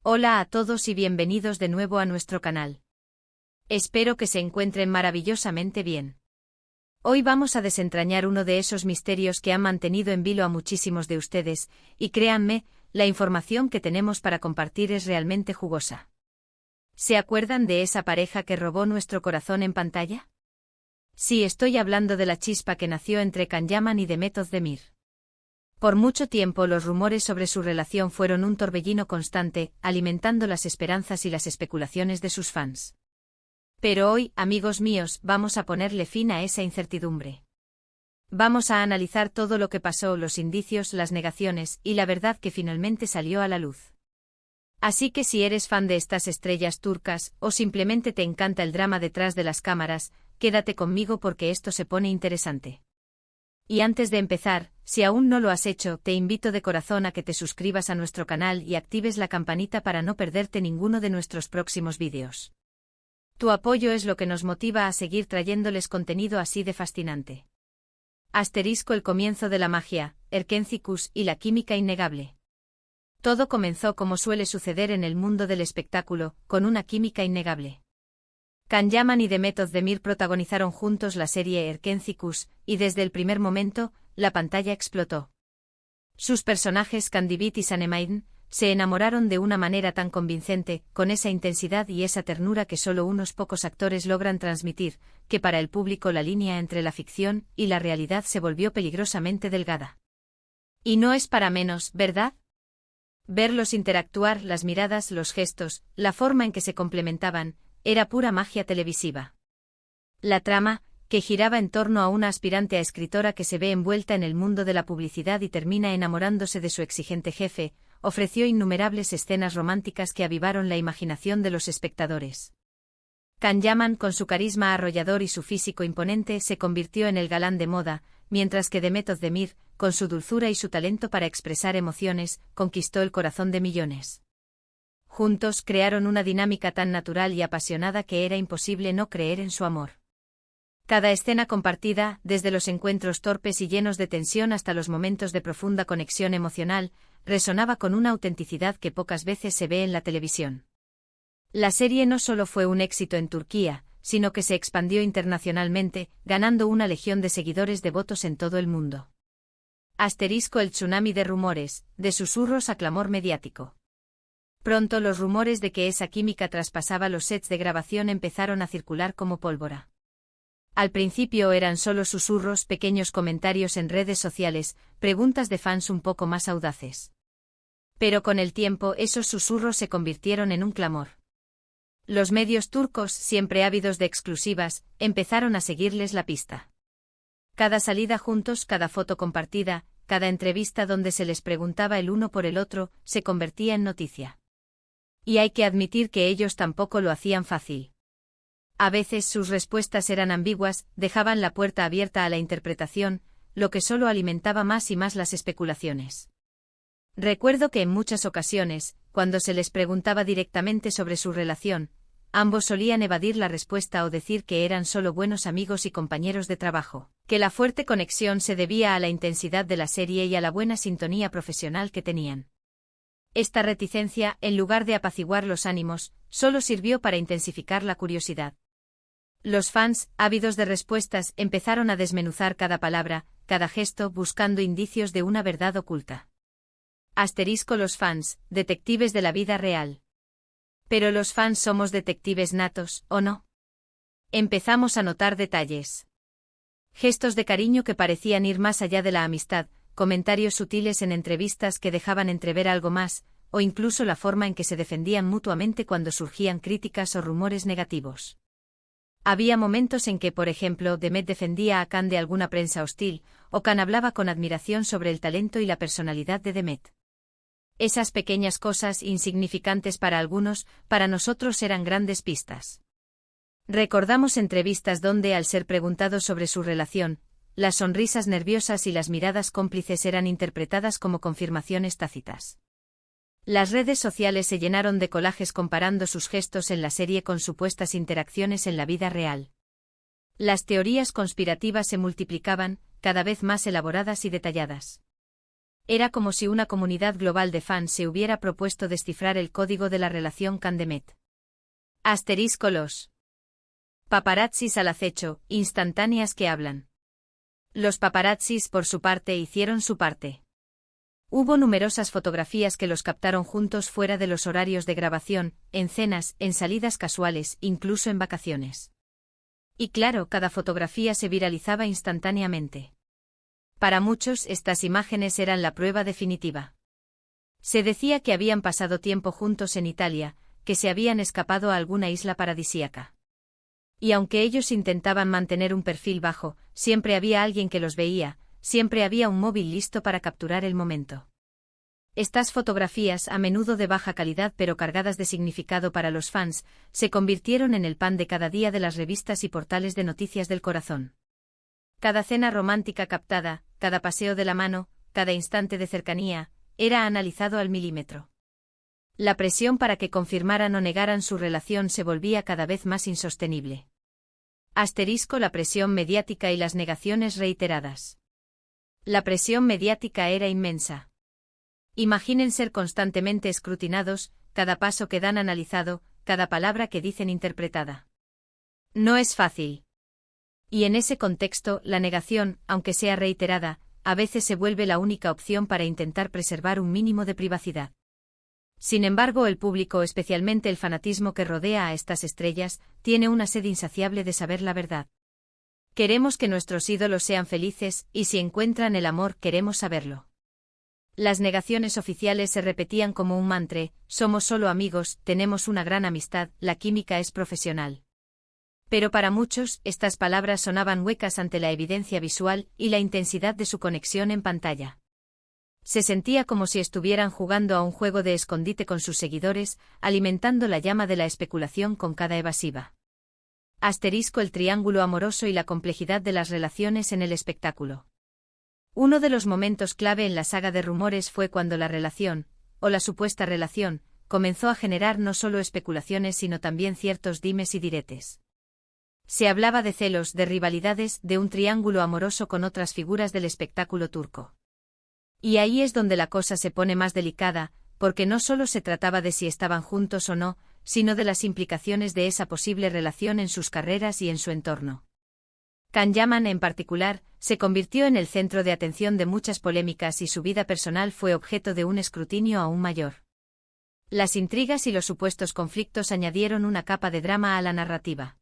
Hola a todos y bienvenidos de nuevo a nuestro canal. Espero que se encuentren maravillosamente bien. Hoy vamos a desentrañar uno de esos misterios que han mantenido en vilo a muchísimos de ustedes, y créanme, la información que tenemos para compartir es realmente jugosa. ¿Se acuerdan de esa pareja que robó nuestro corazón en pantalla? Sí, estoy hablando de la chispa que nació entre Can Yaman y Demet Özdemir. Por mucho tiempo los rumores sobre su relación fueron un torbellino constante, alimentando las esperanzas y las especulaciones de sus fans. Pero hoy, amigos míos, vamos a ponerle fin a esa incertidumbre. Vamos a analizar todo lo que pasó, los indicios, las negaciones y la verdad que finalmente salió a la luz. Así que si eres fan de estas estrellas turcas, o simplemente te encanta el drama detrás de las cámaras, quédate conmigo porque esto se pone interesante. Y antes de empezar, si aún no lo has hecho, te invito de corazón a que te suscribas a nuestro canal y actives la campanita para no perderte ninguno de nuestros próximos vídeos. Tu apoyo es lo que nos motiva a seguir trayéndoles contenido así de fascinante. El comienzo de la magia, Erkenci y la química innegable. Todo comenzó como suele suceder en el mundo del espectáculo, con una química innegable. Can Yaman y Demet Özdemir protagonizaron juntos la serie Erkenci, y desde el primer momento, la pantalla explotó. Sus personajes Kandibit y Sanem'in se enamoraron de una manera tan convincente, con esa intensidad y esa ternura que solo unos pocos actores logran transmitir, que para el público la línea entre la ficción y la realidad se volvió peligrosamente delgada. Y no es para menos, ¿verdad? Verlos interactuar, las miradas, los gestos, la forma en que se complementaban, era pura magia televisiva. La trama, que giraba en torno a una aspirante a escritora que se ve envuelta en el mundo de la publicidad y termina enamorándose de su exigente jefe, ofreció innumerables escenas románticas que avivaron la imaginación de los espectadores. Can Yaman, con su carisma arrollador y su físico imponente, se convirtió en el galán de moda, mientras que Demet Özdemir, con su dulzura y su talento para expresar emociones, conquistó el corazón de millones. Juntos crearon una dinámica tan natural y apasionada que era imposible no creer en su amor. Cada escena compartida, desde los encuentros torpes y llenos de tensión hasta los momentos de profunda conexión emocional, resonaba con una autenticidad que pocas veces se ve en la televisión. La serie no solo fue un éxito en Turquía, sino que se expandió internacionalmente, ganando una legión de seguidores devotos en todo el mundo. El tsunami de rumores, de susurros a clamor mediático. Pronto los rumores de que esa química traspasaba los sets de grabación empezaron a circular como pólvora. Al principio eran solo susurros, pequeños comentarios en redes sociales, preguntas de fans un poco más audaces. Pero con el tiempo esos susurros se convirtieron en un clamor. Los medios turcos, siempre ávidos de exclusivas, empezaron a seguirles la pista. Cada salida juntos, cada foto compartida, cada entrevista donde se les preguntaba el uno por el otro, se convertía en noticia. Y hay que admitir que ellos tampoco lo hacían fácil. A veces sus respuestas eran ambiguas, dejaban la puerta abierta a la interpretación, lo que solo alimentaba más y más las especulaciones. Recuerdo que en muchas ocasiones, cuando se les preguntaba directamente sobre su relación, ambos solían evadir la respuesta o decir que eran solo buenos amigos y compañeros de trabajo, que la fuerte conexión se debía a la intensidad de la serie y a la buena sintonía profesional que tenían. Esta reticencia, en lugar de apaciguar los ánimos, solo sirvió para intensificar la curiosidad. Los fans, ávidos de respuestas, empezaron a desmenuzar cada palabra, cada gesto, buscando indicios de una verdad oculta. Los fans, detectives de la vida real. Pero los fans somos detectives natos, ¿o no? Empezamos a notar detalles. Gestos de cariño que parecían ir más allá de la amistad, comentarios sutiles en entrevistas que dejaban entrever algo más, o incluso la forma en que se defendían mutuamente cuando surgían críticas o rumores negativos. Había momentos en que, por ejemplo, Demet defendía a Can de alguna prensa hostil, o Can hablaba con admiración sobre el talento y la personalidad de Demet. Esas pequeñas cosas, insignificantes para algunos, para nosotros eran grandes pistas. Recordamos entrevistas donde, al ser preguntados sobre su relación, las sonrisas nerviosas y las miradas cómplices eran interpretadas como confirmaciones tácitas. Las redes sociales se llenaron de collages comparando sus gestos en la serie con supuestas interacciones en la vida real. Las teorías conspirativas se multiplicaban, cada vez más elaboradas y detalladas. Era como si una comunidad global de fans se hubiera propuesto descifrar el código de la relación Candemet. Los paparazzis al acecho, instantáneas que hablan. Los paparazzis, por su parte, hicieron su parte. Hubo numerosas fotografías que los captaron juntos fuera de los horarios de grabación, en cenas, en salidas casuales, incluso en vacaciones. Y claro, cada fotografía se viralizaba instantáneamente. Para muchos, estas imágenes eran la prueba definitiva. Se decía que habían pasado tiempo juntos en Italia, que se habían escapado a alguna isla paradisíaca. Y aunque ellos intentaban mantener un perfil bajo, siempre había alguien que los veía, siempre había un móvil listo para capturar el momento. Estas fotografías, a menudo de baja calidad pero cargadas de significado para los fans, se convirtieron en el pan de cada día de las revistas y portales de noticias del corazón. Cada cena romántica captada, cada paseo de la mano, cada instante de cercanía, era analizado al milímetro. La presión para que confirmaran o negaran su relación se volvía cada vez más insostenible. La presión mediática y las negaciones reiteradas. La presión mediática era inmensa. Imaginen ser constantemente escrutinados, cada paso que dan analizado, cada palabra que dicen interpretada. No es fácil. Y en ese contexto, la negación, aunque sea reiterada, a veces se vuelve la única opción para intentar preservar un mínimo de privacidad. Sin embargo, el público, especialmente el fanatismo que rodea a estas estrellas, tiene una sed insaciable de saber la verdad. Queremos que nuestros ídolos sean felices, y si encuentran el amor, queremos saberlo. Las negaciones oficiales se repetían como un mantra: somos solo amigos, tenemos una gran amistad, la química es profesional. Pero para muchos, estas palabras sonaban huecas ante la evidencia visual y la intensidad de su conexión en pantalla. Se sentía como si estuvieran jugando a un juego de escondite con sus seguidores, alimentando la llama de la especulación con cada evasiva. El triángulo amoroso y la complejidad de las relaciones en el espectáculo. Uno de los momentos clave en la saga de rumores fue cuando la relación, o la supuesta relación, comenzó a generar no solo especulaciones sino también ciertos dimes y diretes. Se hablaba de celos, de rivalidades, de un triángulo amoroso con otras figuras del espectáculo turco. Y ahí es donde la cosa se pone más delicada, porque no solo se trataba de si estaban juntos o no, sino de las implicaciones de esa posible relación en sus carreras y en su entorno. Can Yaman, en particular, se convirtió en el centro de atención de muchas polémicas y su vida personal fue objeto de un escrutinio aún mayor. Las intrigas y los supuestos conflictos añadieron una capa de drama a la narrativa.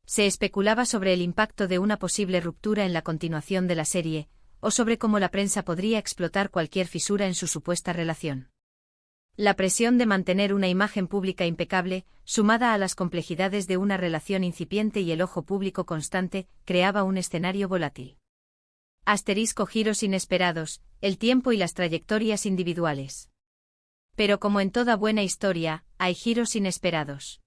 Se especulaba sobre el impacto de una posible ruptura en la continuación de la serie, o sobre cómo la prensa podría explotar cualquier fisura en su supuesta relación. La presión de mantener una imagen pública impecable, sumada a las complejidades de una relación incipiente y el ojo público constante, creaba un escenario volátil. Giros inesperados, el tiempo y las trayectorias individuales. Pero como en toda buena historia, hay giros inesperados.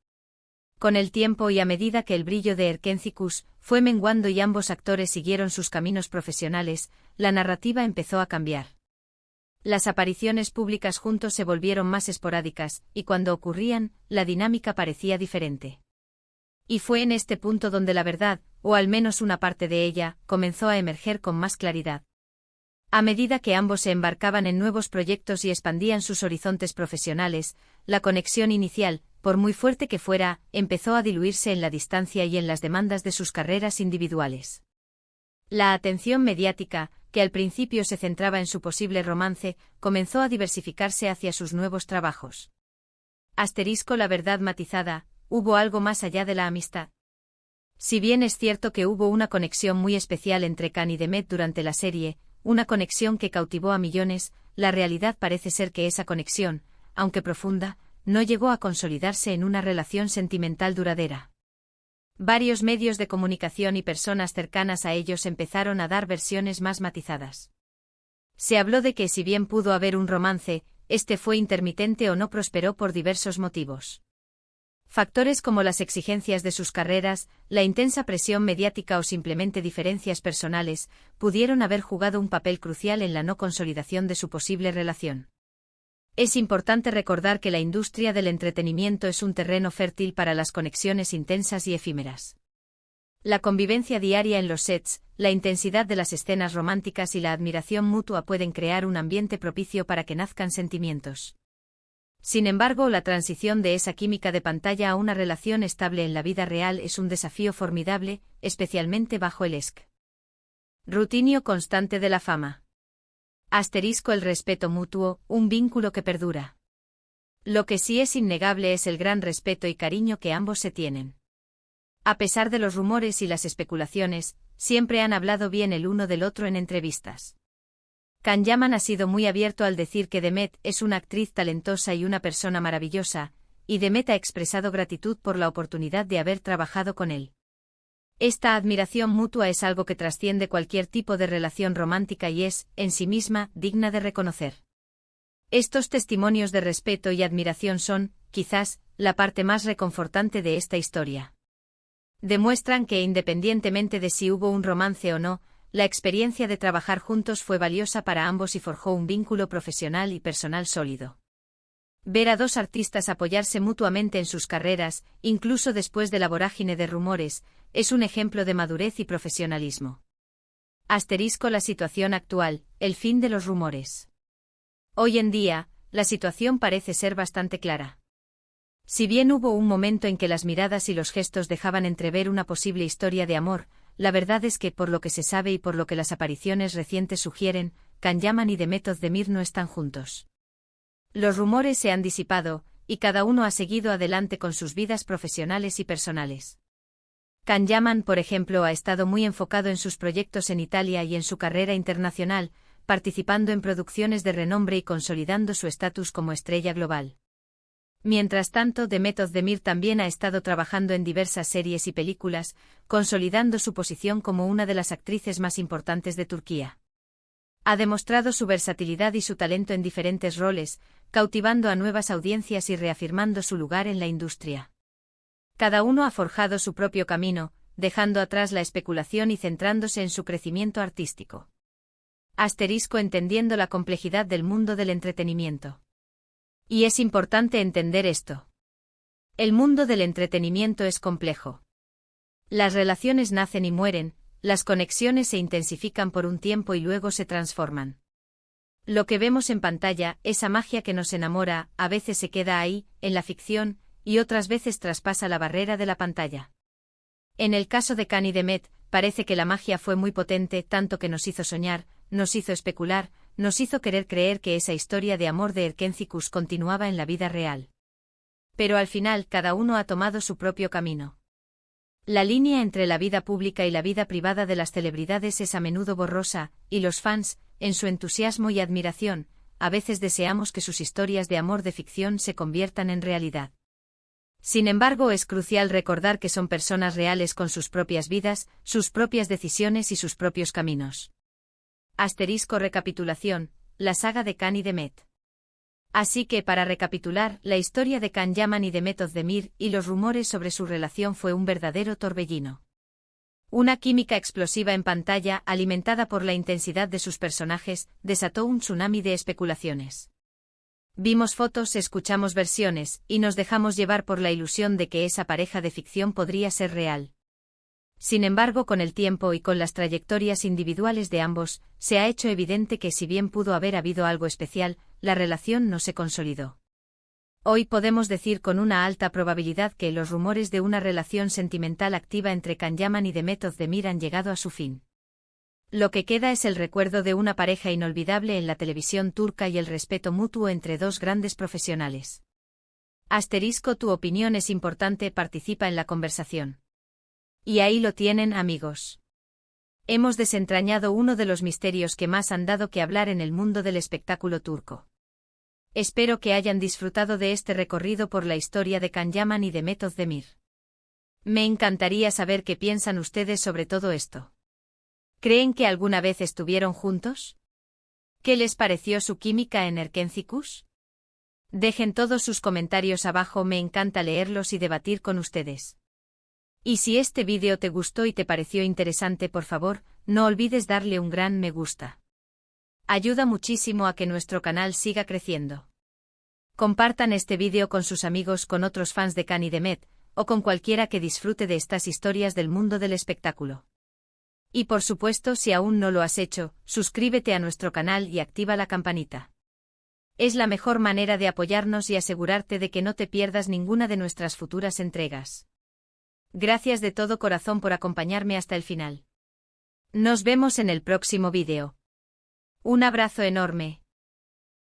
Con el tiempo y a medida que el brillo de Erkencikus fue menguando y ambos actores siguieron sus caminos profesionales, la narrativa empezó a cambiar. Las apariciones públicas juntos se volvieron más esporádicas, y cuando ocurrían, la dinámica parecía diferente. Y fue en este punto donde la verdad, o al menos una parte de ella, comenzó a emerger con más claridad. A medida que ambos se embarcaban en nuevos proyectos y expandían sus horizontes profesionales, la conexión inicial, por muy fuerte que fuera, empezó a diluirse en la distancia y en las demandas de sus carreras individuales. La atención mediática, que al principio se centraba en su posible romance, comenzó a diversificarse hacia sus nuevos trabajos. La verdad matizada, ¿hubo algo más allá de la amistad? Si bien es cierto que hubo una conexión muy especial entre Can y Demet durante la serie, una conexión que cautivó a millones, la realidad parece ser que esa conexión, aunque profunda, no llegó a consolidarse en una relación sentimental duradera. Varios medios de comunicación y personas cercanas a ellos empezaron a dar versiones más matizadas. Se habló de que si bien pudo haber un romance, este fue intermitente o no prosperó por diversos motivos. Factores como las exigencias de sus carreras, la intensa presión mediática o simplemente diferencias personales, pudieron haber jugado un papel crucial en la no consolidación de su posible relación. Es importante recordar que la industria del entretenimiento es un terreno fértil para las conexiones intensas y efímeras. La convivencia diaria en los sets, la intensidad de las escenas románticas y la admiración mutua pueden crear un ambiente propicio para que nazcan sentimientos. Sin embargo, la transición de esa química de pantalla a una relación estable en la vida real es un desafío formidable, especialmente bajo el escrutinio constante de la fama. El respeto mutuo, un vínculo que perdura. Lo que sí es innegable es el gran respeto y cariño que ambos se tienen. A pesar de los rumores y las especulaciones, siempre han hablado bien el uno del otro en entrevistas. Can Yaman ha sido muy abierto al decir que Demet es una actriz talentosa y una persona maravillosa, y Demet ha expresado gratitud por la oportunidad de haber trabajado con él. Esta admiración mutua es algo que trasciende cualquier tipo de relación romántica y es, en sí misma, digna de reconocer. Estos testimonios de respeto y admiración son, quizás, la parte más reconfortante de esta historia. Demuestran que independientemente de si hubo un romance o no, la experiencia de trabajar juntos fue valiosa para ambos y forjó un vínculo profesional y personal sólido. Ver a dos artistas apoyarse mutuamente en sus carreras, incluso después de la vorágine de rumores, es un ejemplo de madurez y profesionalismo. La situación actual, el fin de los rumores. Hoy en día, la situación parece ser bastante clara. Si bien hubo un momento en que las miradas y los gestos dejaban entrever una posible historia de amor, la verdad es que, por lo que se sabe y por lo que las apariciones recientes sugieren, Can Yaman y Demet Özdemir no están juntos. Los rumores se han disipado, y cada uno ha seguido adelante con sus vidas profesionales y personales. Can Yaman, por ejemplo, ha estado muy enfocado en sus proyectos en Italia y en su carrera internacional, participando en producciones de renombre y consolidando su estatus como estrella global. Mientras tanto, Demet Özdemir también ha estado trabajando en diversas series y películas, consolidando su posición como una de las actrices más importantes de Turquía. Ha demostrado su versatilidad y su talento en diferentes roles, cautivando a nuevas audiencias y reafirmando su lugar en la industria. Cada uno ha forjado su propio camino, dejando atrás la especulación y centrándose en su crecimiento artístico. Entendiendo la complejidad del mundo del entretenimiento. Y es importante entender esto. El mundo del entretenimiento es complejo. Las relaciones nacen y mueren, las conexiones se intensifican por un tiempo y luego se transforman. Lo que vemos en pantalla, esa magia que nos enamora, a veces se queda ahí, en la ficción, y otras veces traspasa la barrera de la pantalla. En el caso de Can y Demet, parece que la magia fue muy potente, tanto que nos hizo soñar, nos hizo especular, nos hizo querer creer que esa historia de amor de Erkencikus continuaba en la vida real. Pero al final cada uno ha tomado su propio camino. La línea entre la vida pública y la vida privada de las celebridades es a menudo borrosa, y los fans, en su entusiasmo y admiración, a veces deseamos que sus historias de amor de ficción se conviertan en realidad. Sin embargo, es crucial recordar que son personas reales con sus propias vidas, sus propias decisiones y sus propios caminos. Recapitulación, la saga de Can y Demet. Así que, para recapitular, la historia de Can Yaman y Demet Özdemir y los rumores sobre su relación fue un verdadero torbellino. Una química explosiva en pantalla, alimentada por la intensidad de sus personajes, desató un tsunami de especulaciones. Vimos fotos, escuchamos versiones, y nos dejamos llevar por la ilusión de que esa pareja de ficción podría ser real. Sin embargo, con el tiempo y con las trayectorias individuales de ambos, se ha hecho evidente que si bien pudo haber habido algo especial, la relación no se consolidó. Hoy podemos decir con una alta probabilidad que los rumores de una relación sentimental activa entre Can Yaman y Demet Özdemir han llegado a su fin. Lo que queda es el recuerdo de una pareja inolvidable en la televisión turca y el respeto mutuo entre dos grandes profesionales. Tu opinión es importante, participa en la conversación. Y ahí lo tienen, amigos. Hemos desentrañado uno de los misterios que más han dado que hablar en el mundo del espectáculo turco. Espero que hayan disfrutado de este recorrido por la historia de Can Yaman y Demet Özdemir. Me encantaría saber qué piensan ustedes sobre todo esto. ¿Creen que alguna vez estuvieron juntos? ¿Qué les pareció su química en Erkencikus? Dejen todos sus comentarios abajo, me encanta leerlos y debatir con ustedes. Y si este vídeo te gustó y te pareció interesante, por favor, no olvides darle un gran me gusta. Ayuda muchísimo a que nuestro canal siga creciendo. Compartan este vídeo con sus amigos, con otros fans de Can y Demet, o con cualquiera que disfrute de estas historias del mundo del espectáculo. Y por supuesto, si aún no lo has hecho, suscríbete a nuestro canal y activa la campanita. Es la mejor manera de apoyarnos y asegurarte de que no te pierdas ninguna de nuestras futuras entregas. Gracias de todo corazón por acompañarme hasta el final. Nos vemos en el próximo vídeo. Un abrazo enorme.